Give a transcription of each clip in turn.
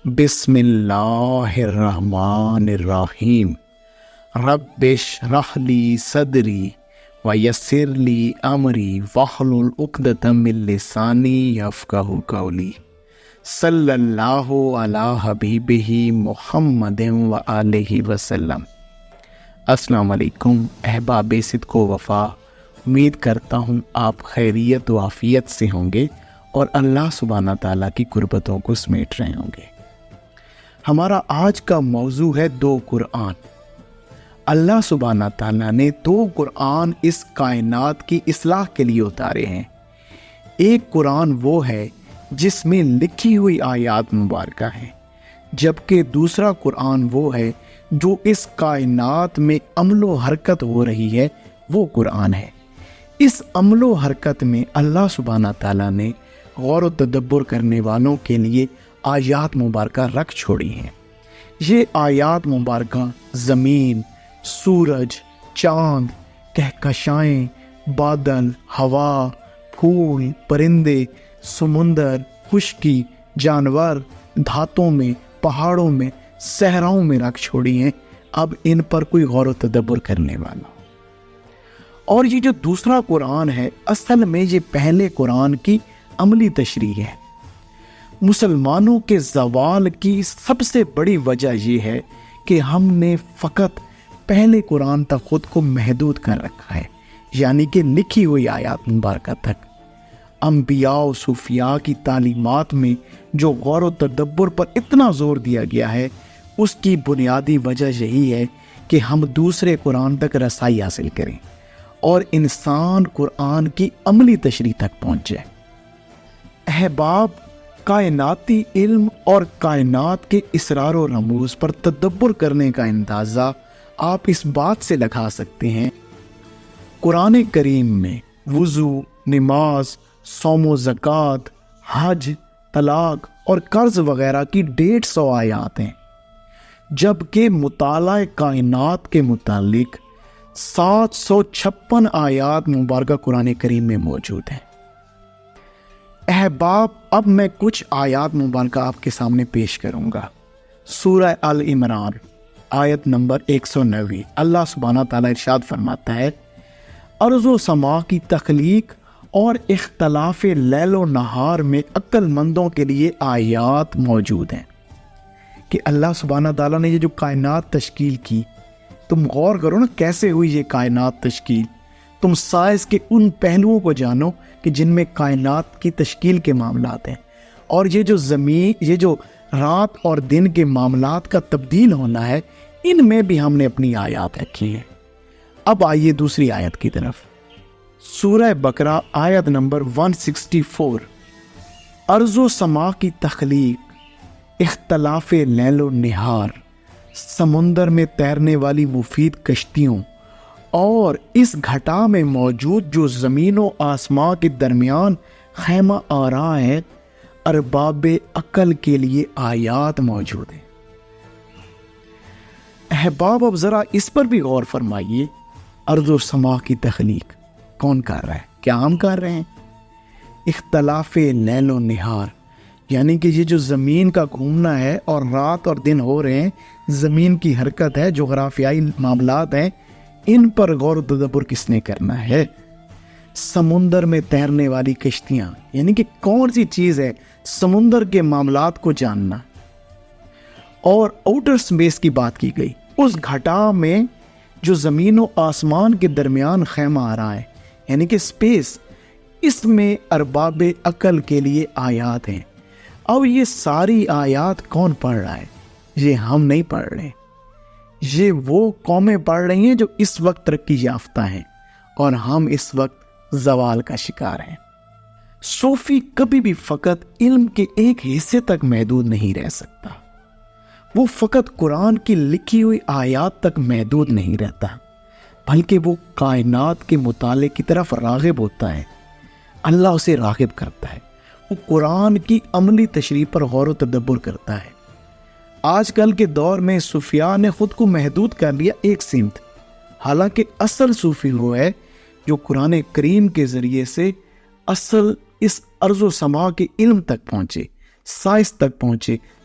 بسم اللہ الرحمن الرحیم رب اشرح لی صدری ویسر لی امری واحلل عقدۃ من لسانی یفقہوا قولی صلی اللہ علی حبیبہ محمد وآلہ وسلم۔ السلام علیکم احباب صدق و وفا، امید کرتا ہوں آپ خیریت و عافیت سے ہوں گے اور اللہ سبحانہ تعالیٰ کی قربتوں کو سمیٹ رہے ہوں گے۔ ہمارا آج کا موضوع ہے 2 قرآن۔ اللہ سبحانہ تعالیٰ نے 2 قرآن اس کائنات کی اصلاح کے لیے اتارے ہیں۔ ایک قرآن وہ ہے جس میں لکھی ہوئی آیات مبارکہ ہیں، جبکہ دوسرا قرآن وہ ہے جو اس کائنات میں عمل و حرکت ہو رہی ہے، وہ قرآن ہے۔ اس عمل و حرکت میں اللہ سبحانہ تعالیٰ نے غور و تدبر کرنے والوں کے لیے آیات مبارکہ رکھ چھوڑی ہیں۔ یہ آیات مبارکہ زمین، سورج، چاند، کہکشائیں، بادل، ہوا، پھول، پرندے، سمندر، خشکی، جانور، دھاتوں میں، پہاڑوں میں، صحراؤں میں رکھ چھوڑی ہیں۔ اب ان پر کوئی غور و تدبر کرنے والا۔ اور یہ جو دوسرا قرآن ہے، اصل میں یہ پہلے قرآن کی عملی تشریح ہے۔ مسلمانوں کے زوال کی سب سے بڑی وجہ یہ ہے کہ ہم نے فقط پہلے قرآن تک خود کو محدود کر رکھا ہے، یعنی کہ لکھی ہوئی آیات مبارکہ تک۔ انبیاء و صوفیاء کی تعلیمات میں جو غور و تدبر پر اتنا زور دیا گیا ہے، اس کی بنیادی وجہ یہی ہے کہ ہم دوسرے قرآن تک رسائی حاصل کریں اور انسان قرآن کی عملی تشریح تک پہنچے۔ احباب، کائناتی علم اور کائنات کے اسرار و رموز پر تدبر کرنے کا اندازہ آپ اس بات سے لگا سکتے ہیں، قرآن کریم میں وضو، نماز، صوم و زکوٰۃ، حج، طلاق اور قرض وغیرہ کی 150 آیات ہیں، جبکہ مطالعہ کائنات کے متعلق 756 آیات مبارکہ قرآن کریم میں موجود ہیں۔ احباب، اب میں کچھ آیات مبارکہ آپ کے سامنے پیش کروں گا۔ سورہ آل عمران آیت نمبر 190، اللہ سبحانہ تعالیٰ ارشاد فرماتا ہے، ارض و سما کی تخلیق اور اختلاف لیل و نہار میں عقل مندوں کے لیے آیات موجود ہیں۔ کہ اللہ سبحانہ تعالیٰ نے یہ جو کائنات تشکیل کی، تم غور کرو نا کیسے ہوئی یہ کائنات تشکیل۔ تم سائنس کے ان پہلوؤں کو جانو کہ جن میں کائنات کی تشکیل کے معاملات ہیں، اور یہ جو زمین، یہ جو رات اور دن کے معاملات کا تبدیل ہونا ہے، ان میں بھی ہم نے اپنی آیات رکھی ہیں۔ اب آئیے دوسری آیت کی طرف۔ سورہ بقرہ آیت نمبر 164، ارض و سما کی تخلیق، اختلاف لیل و نہار، سمندر میں تیرنے والی مفید کشتیوں اور اس گھٹا میں موجود جو زمین و آسمان کے درمیان خیمہ آرا ہے، ارباب عقل کے لیے آیات موجود ہیں۔ احباب، اب ذرا اس پر بھی غور فرمائیے، ارض و سما کی تخلیق کون کر رہا ہے؟ کیا ہم کر رہے ہیں؟ اختلاف لیل و نہار، یعنی کہ یہ جو زمین کا گھومنا ہے اور رات اور دن ہو رہے ہیں، زمین کی حرکت ہے، جغرافیائی معاملات ہیں، ان پر غور و تدبر کس نے کرنا ہے؟ سمندر میں تیرنے والی کشتیاں، یعنی کہ کون سی چیز ہے سمندر کے معاملات کو جاننا۔ اور آؤٹر اسپیس کی بات کی گئی، اس گھٹا میں جو زمین و آسمان کے درمیان خیمہ آ رہا ہے، یعنی کہ اسپیس، اس میں ارباب عقل کے لیے آیات ہیں۔ اب یہ ساری آیات کون پڑھ رہا ہے؟ یہ ہم نہیں پڑھ رہے، یہ وہ قومیں پڑھ رہی ہیں جو اس وقت ترقی یافتہ ہیں، اور ہم اس وقت زوال کا شکار ہیں۔ صوفی کبھی بھی فقط علم کے ایک حصے تک محدود نہیں رہ سکتا، وہ فقط قرآن کی لکھی ہوئی آیات تک محدود نہیں رہتا، بلکہ وہ کائنات کے مطالعے کی طرف راغب ہوتا ہے۔ اللہ اسے راغب کرتا ہے، وہ قرآن کی عملی تشریح پر غور و تدبر کرتا ہے۔ آج کل کے دور میں صوفیاء نے خود کو محدود کر لیا ایک سمت، حالانکہ اصل صوفی وہ ہے جو قرآن کریم کے ذریعے سے اصل اس ارض و سما کے علم تک پہنچے، سائنس تک پہنچے،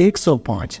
105,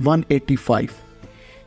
185,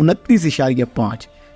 29.5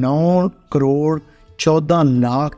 9,14,00,000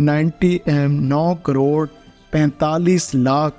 9,45,00,000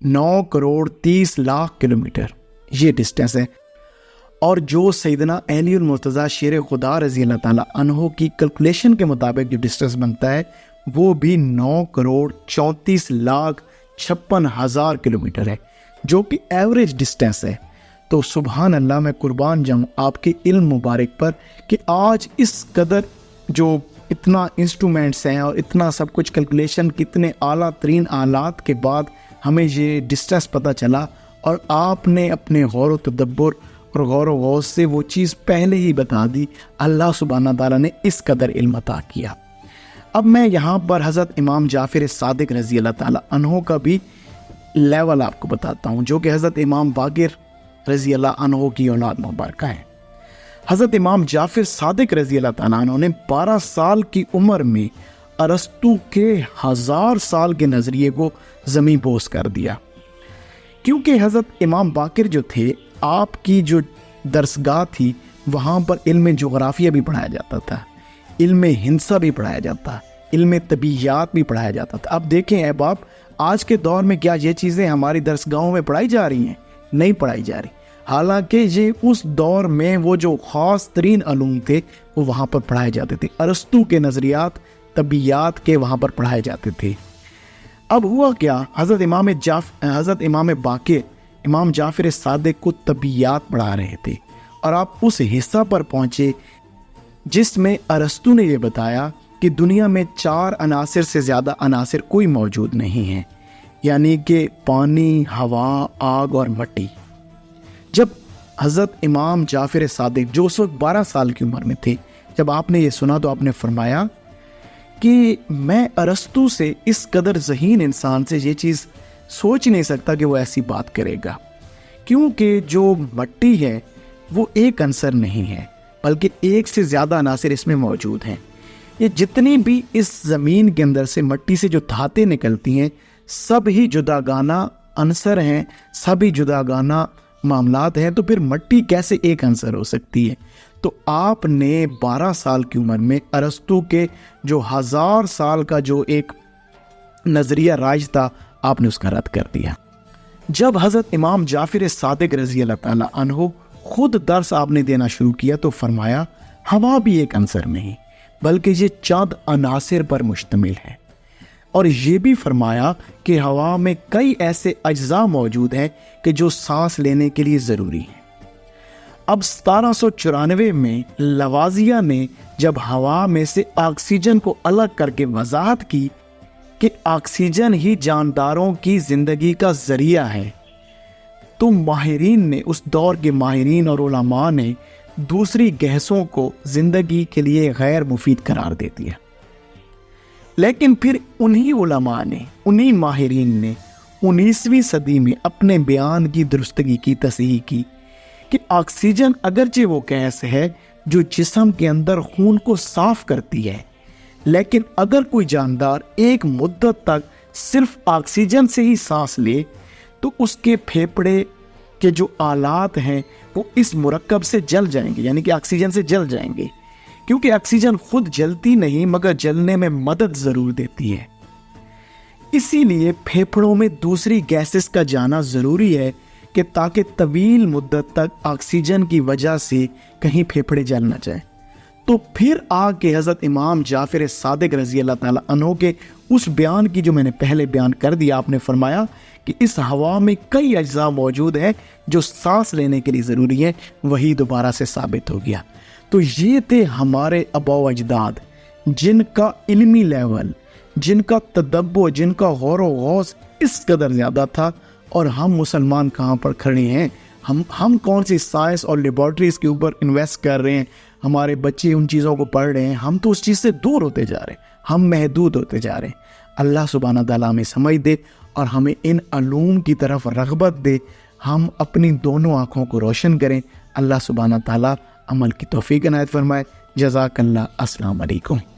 9,30,00,000 کلومیٹر یہ ڈسٹینس ہے. اور جو سیدنا علی المرتضیٰ شیر خدا رضی اللہ تعالیٰ عنہ کی کیلکولیشن کے مطابق جو ڈسٹینس بنتا ہے وہ بھی 9,34,56,000 کلومیٹر ہے، جو کہ ایوریج ڈسٹینس ہے. تو سبحان اللہ، میں قربان جاؤں آپ کے علم مبارک پر کہ آج اس قدر جو اتنا انسٹرومنٹس ہیں اور اتنا سب کچھ کیلکولیشن، کتنے اعلیٰ ترین آلات کے بعد ہمیں یہ ڈسٹینس پتہ چلا، اور آپ نے اپنے غور و تدبر اور غور و غوض سے وہ چیز پہلے ہی بتا دی. اللہ سبحانہ تعالیٰ نے اس قدر علم عطا کیا. اب میں یہاں پر حضرت امام جعفر صادق رضی اللہ تعالیٰ عنہ کا بھی لیول آپ کو بتاتا ہوں، جو کہ حضرت امام باقر رضی اللہ عنہ کی اولاد مبارکہ ہیں. حضرت امام جعفر صادق رضی اللہ تعالیٰ عنہ نے 12 سال کی عمر میں ارسطو کے 1000 سال کے نظریے کو زمین بوس کر دیا. کیونکہ حضرت امام باقر جو تھے، آپ کی جو درسگاہ تھی وہاں پر علم جغرافیہ بھی پڑھایا جاتا تھا، علم ہندسہ بھی پڑھایا جاتا، علم طبیعیات بھی پڑھایا جاتا تھا. اب دیکھیں احباب، آج کے دور میں کیا یہ چیزیں ہماری درسگاہوں میں پڑھائی جا رہی ہیں؟ نہیں پڑھائی جا رہی. حالانکہ یہ اس دور میں وہ جو خاص ترین علوم تھے وہ وہاں پر پڑھائے جاتے تھے. ارسطو کے نظریات طبیعیات کے وہاں پر پڑھائے جاتے تھے. اب ہوا کیا، حضرت امام باقر امام جعفر صادق کو طبیعیات پڑھا رہے تھے، اور آپ اس حصہ پر پہنچے جس میں ارسطو نے یہ بتایا کہ دنیا میں 4 عناصر سے زیادہ عناصر کوئی موجود نہیں ہیں، یعنی کہ پانی، ہوا، آگ اور مٹی. جب حضرت امام جعفر صادق جو اس وقت 12 سال کی عمر میں تھے، جب آپ نے یہ سنا تو آپ نے فرمایا کہ میں ارسطو سے، اس قدر ذہین انسان سے یہ چیز سوچ نہیں سکتا کہ وہ ایسی بات کرے گا، کیونکہ جو مٹی ہے وہ ایک عنصر نہیں ہے بلکہ ایک سے زیادہ عناصر اس میں موجود ہیں. یہ جتنی بھی اس زمین کے اندر سے مٹی سے جو دھاتیں نکلتی ہیں سب ہی جداگانہ عنصر ہیں، سب ہی جداگانہ معاملات ہیں، تو پھر مٹی کیسے ایک عنصر ہو سکتی ہے؟ تو آپ نے 12 سال کی عمر میں ارسطو کے جو 1000 سال کا جو ایک نظریہ رائج تھا، آپ نے اس کا رد کر دیا. جب حضرت امام جعفر صادق رضی اللہ تعالیٰ عنہ خود درس آپ نے دینا شروع کیا تو فرمایا ہوا بھی ایک عنصر نہیں بلکہ یہ چند عناصر پر مشتمل ہے، اور یہ بھی فرمایا کہ ہوا میں کئی ایسے اجزاء موجود ہیں کہ جو سانس لینے کے لیے ضروری ہیں. اب 1794 میں لوازیہ نے جب ہوا میں سے آکسیجن کو الگ کر کے وضاحت کی کہ آکسیجن ہی جانداروں کی زندگی کا ذریعہ ہے، تو ماہرین نے، اس دور کے ماہرین اور علماء نے دوسری گیسوں کو زندگی کے لیے غیر مفید قرار دے دیا. لیکن پھر انہی علماء نے، انہی ماہرین نے 19ویں صدی میں اپنے بیان کی درستگی کی تصحیح کی کہ آکسیجن اگرچہ وہ گیس ہے جو جسم کے اندر خون کو صاف کرتی ہے، لیکن اگر کوئی جاندار ایک مدت تک صرف آکسیجن سے ہی سانس لے تو اس کے پھیپھڑے کے جو آلات ہیں وہ اس مرکب سے جل جائیں گے، یعنی کہ آکسیجن سے جل جائیں گے، کیونکہ آکسیجن خود جلتی نہیں مگر جلنے میں مدد ضرور دیتی ہے. اسی لیے پھیپھڑوں میں دوسری گیسز کا جانا ضروری ہے کہ تاکہ طویل مدت تک آکسیجن کی وجہ سے کہیں پھیپھڑے جل نہ جائیں. تو پھر آ کے حضرت امام جعفر صادق رضی اللہ تعالیٰ عنہ کے اس بیان کی جو میں نے پہلے بیان کر دیا، آپ نے فرمایا کہ اس ہوا میں کئی اجزاء موجود ہیں جو سانس لینے کے لیے ضروری ہیں، وہی دوبارہ سے ثابت ہو گیا. تو یہ تھے ہمارے آباء و اجداد جن کا علمی لیول، جن کا تدبر، جن کا غور و غوض اس قدر زیادہ تھا، اور ہم مسلمان کہاں پر کھڑے ہیں؟ ہم کون سی سائنس اور لیبارٹریز کے اوپر انویسٹ کر رہے ہیں، ہمارے بچے ان چیزوں کو پڑھ رہے ہیں، ہم تو اس چیز سے دور ہوتے جا رہے ہیں، ہم محدود ہوتے جا رہے ہیں. اللہ سبحانہ تعالیٰ ہمیں سمجھ دے اور ہمیں ان علوم کی طرف رغبت دے، ہم اپنی دونوں آنکھوں کو روشن کریں. اللہ سبحانہ تعالیٰ عمل کی توفیق عنایت فرمائے. جزاک اللہ. السلام علیکم.